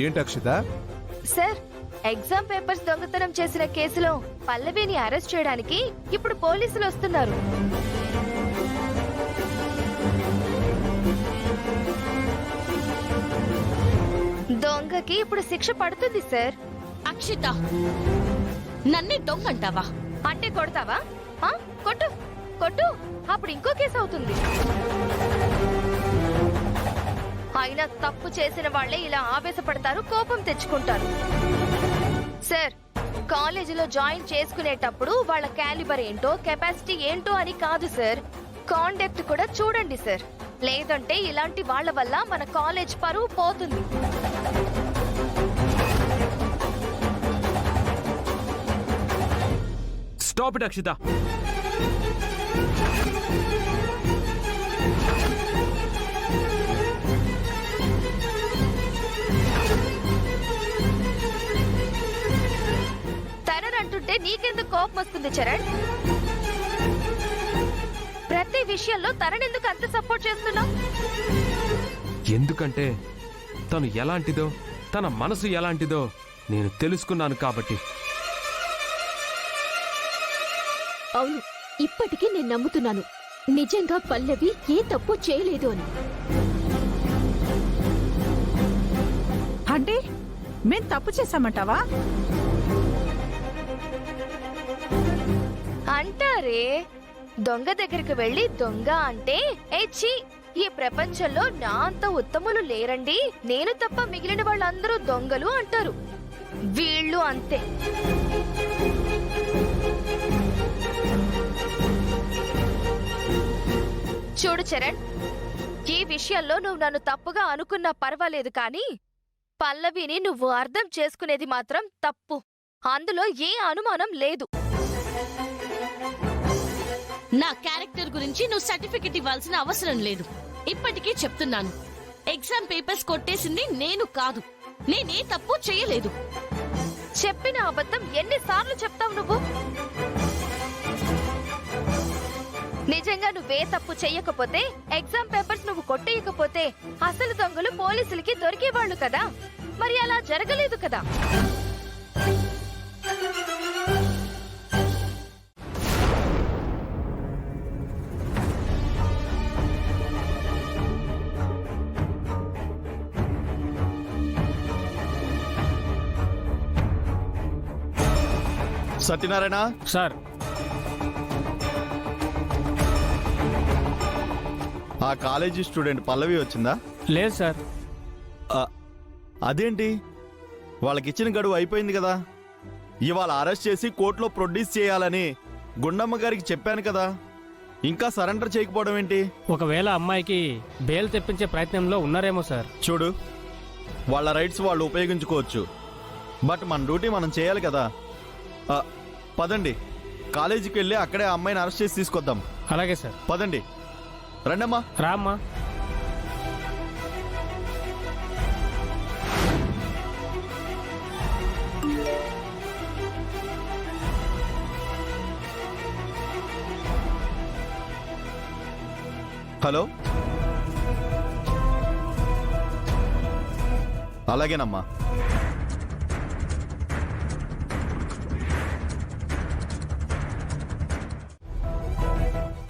ఏంటి Akshita? Sir, exam papers దొంగతనం చేసిన కేసులో పల్లవిని అరెస్ట్ చేయడానికి ఇప్పుడు పోలీసులు వస్తున్నారు. దొంగకి ఇప్పుడు శిక్ష పడుతుంది సార్. అక్షిత, నన్నే దొంగ అంటావా? అంటే కొడతావా? కొట్టు కొట్టు, అప్పుడు ఇంకో కేసు అవుతుంది. అయినా తప్పు చేసిన వాళ్లే ఇలా ఆవేశపడతారు, కోపం తెచ్చుకుంటారు. సార్, కాలేజీలో జాయిన్ చేసుకునేటప్పుడు వాళ్ళ క్యాలిబర్ ఏంటో, కెపాసిటీ ఏంటో అని కాదు సార్, కాండక్ట్ కూడా చూడండి సార్. లేదంటే ఇలాంటి వాళ్ళ వల్ల మన కాలేజ్ పరువు పోతుంది. Stop it Akshita. తననంటుంటే నీకెందుకు కోపం వస్తుంది చరణ్? ప్రతి విషయంలో తననెందుకు అంత సపోర్ట్ చేస్తున్నావు? ఎందుకంటే తను ఎలాంటిదో, తన మనసు ఎలాంటిదో నేను తెలుసుకున్నాను కాబట్టి. అవును, ఇప్పటికీ నేను నమ్ముతున్నాను నిజంగా పల్లవి ఏ తప్పు చేయలేదు అని. అంటే మేం తప్పు చేశామంటావా? అంటారే, దొంగ దగ్గరికి వెళ్లి దొంగ అంటే ఛీ, ఈ ప్రపంచంలో నా అంత ఉత్తములు లేరండి, నేను తప్ప మిగిలిన వాళ్ళందరూ దొంగలు అంటారు. వీళ్ళు అంతే. చూడు చరణ్, ఈ విషయంలో నువ్వు నన్ను తప్పుగా అనుకున్నా పర్వాలేదు, కానీ పల్లవిని నువ్వు అర్థం చేసుకునేది మాత్రం తప్పు. అందులో ఏ అనుమానం లేదు. నా క్యారెక్టర్ గురించి నువ్వు సర్టిఫికెట్ ఇవ్వాల్సిన అవసరం లేదు. ఇప్పటికీ చెప్తున్నాను, ఎగ్జామ్ పేపర్స్ కొట్టేసింది నేను కాదు, నేనే తప్పు చేయలేదు. చెప్పిన అబద్ధం ఎన్నిసార్లు చెప్తావు నువ్వు? నిజంగా నువ్వే తప్పు చెయ్యకపోతే, ఎగ్జామ్ పేపర్స్ నువ్వు కొట్టేయకపోతే అసలు దొంగలు పోలీసులకి దొరికేవాళ్లు కదా. మరి అలా జరగలేదు కదా. సత్యనారాయణ సార్, ఆ కాలేజీ స్టూడెంట్ పల్లవి వచ్చిందా? లేదు సార్. అదేంటి, వాళ్ళకిచ్చిన గడువు అయిపోయింది కదా. ఇవాళ అరెస్ట్ చేసి కోర్టులో ప్రొడ్యూస్ చేయాలని గుండమ్మ గారికి చెప్పాను కదా, ఇంకా సరెండర్ చేయకపోవడం ఏంటి? ఒకవేళ అమ్మాయికి బెయిల్ తెప్పించే ప్రయత్నంలో ఉన్నారేమో సార్. చూడు, వాళ్ళ రైట్స్ వాళ్ళు ఉపయోగించుకోవచ్చు, బట్ మన డ్యూటీ మనం చేయాలి కదా. పదండి, కాలేజీకి వెళ్ళి అక్కడే ఆ అమ్మాయిని అరెస్ట్ చేసి తీసుకొద్దాం. అలాగే సార్. పదండి, రండమ్మా. రామ్మా. హలో, అలాగేనమ్మా.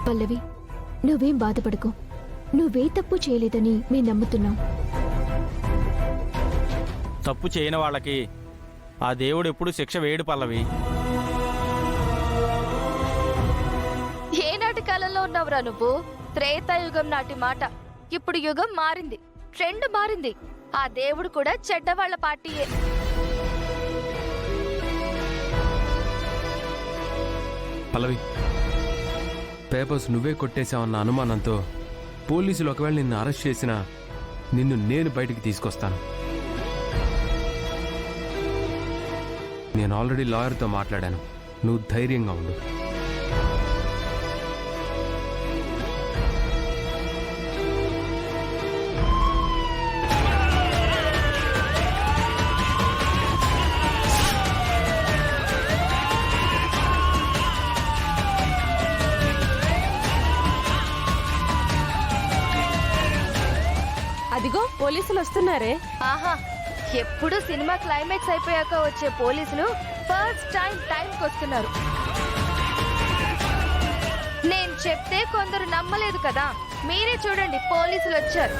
పల్లవి, నువ్వేం బాధపడకు, నువ్వే తప్పు చేయలేదని మేము నమ్ముతున్నాం. తప్పు చేయని వాళ్ళకి ఆ దేవుడు ఎప్పుడు శిక్ష వేయడు పల్లవి. ఏ నాటి కాలంలో ఉన్నావురా నువ్వు? త్రేతాయుగం నాటి మాట. ఇప్పుడు యుగం మారింది, ట్రెండ్ మారింది. ఆ దేవుడు కూడా చెడ్డవాళ్ల పార్టీయే. పల్లవి, పేపర్స్ నువ్వే కొట్టేశావన్న అనుమానంతో పోలీసులు ఒకవేళ నిన్ను అరెస్ట్ చేసినా నిన్ను నేను బయటికి తీసుకొస్తాను. నేను ఆల్రెడీ లాయర్తో మాట్లాడాను, నువ్వు ధైర్యంగా ఉండు. అదిగో పోలీసులు వస్తున్నారే. ఆహా, ఎప్పుడు సినిమా క్లైమాక్స్ అయిపోయాక వచ్చే పోలీసులు ఫస్ట్ టైంకి వస్తున్నారు. నేను చెప్తే కొందరు నమ్మలేదు కదా, మీరే చూడండి పోలీసులు వచ్చారు.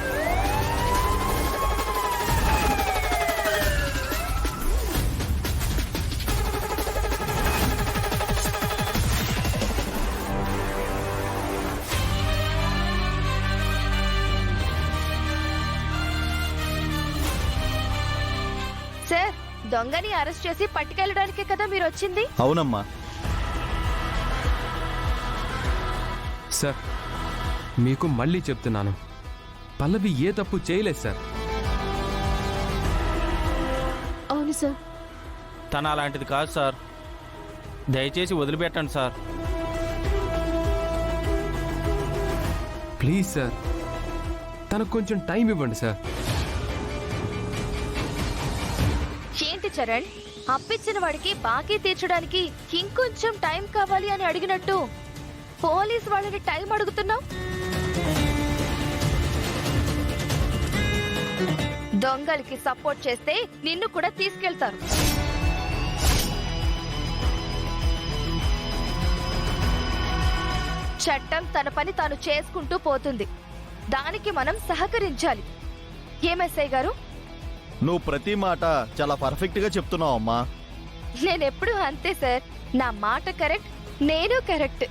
సార్, దొంగని అరెస్ట్ చేసి పట్టుకెళ్ళడానికే కదా మీరు వచ్చింది? అవునమ్మా. సార్ మీకు మళ్ళీ చెప్తున్నాను, పల్లవి ఏ తప్పు చేయలేదు సార్. అవును సార్. తన అలాంటిది కాదు సార్. దయచేసి వదిలిపెట్టండి సార్. ప్లీజ్ సార్, తనకు కొంచెం టైం ఇవ్వండి సార్. ఏంటి చరణ్, అప్పిచ్చిన వాడికి బాకీ తీర్చడానికి ఇంకొంచెం టైం కావాలి అని అడిగినట్టు పోలీస్ వాళ్ళని టైం అడుగుతున్నావు? దొంగలకి సపోర్ట్ చేస్తే నిన్ను కూడా తీసుకెళ్తారు. చట్టం తన పని తాను చేసుకుంటూ పోతుంది, దానికి మనం సహకరించాలి. ఏమెస్ఐ గారు? నువ్వు ప్రతి మాట చాలా పర్ఫెక్ట్గా చెప్తున్నావు అమ్మా. నేనెప్పుడు అంతే సార్, నా మాట కరెక్ట్, నేను కరెక్ట్.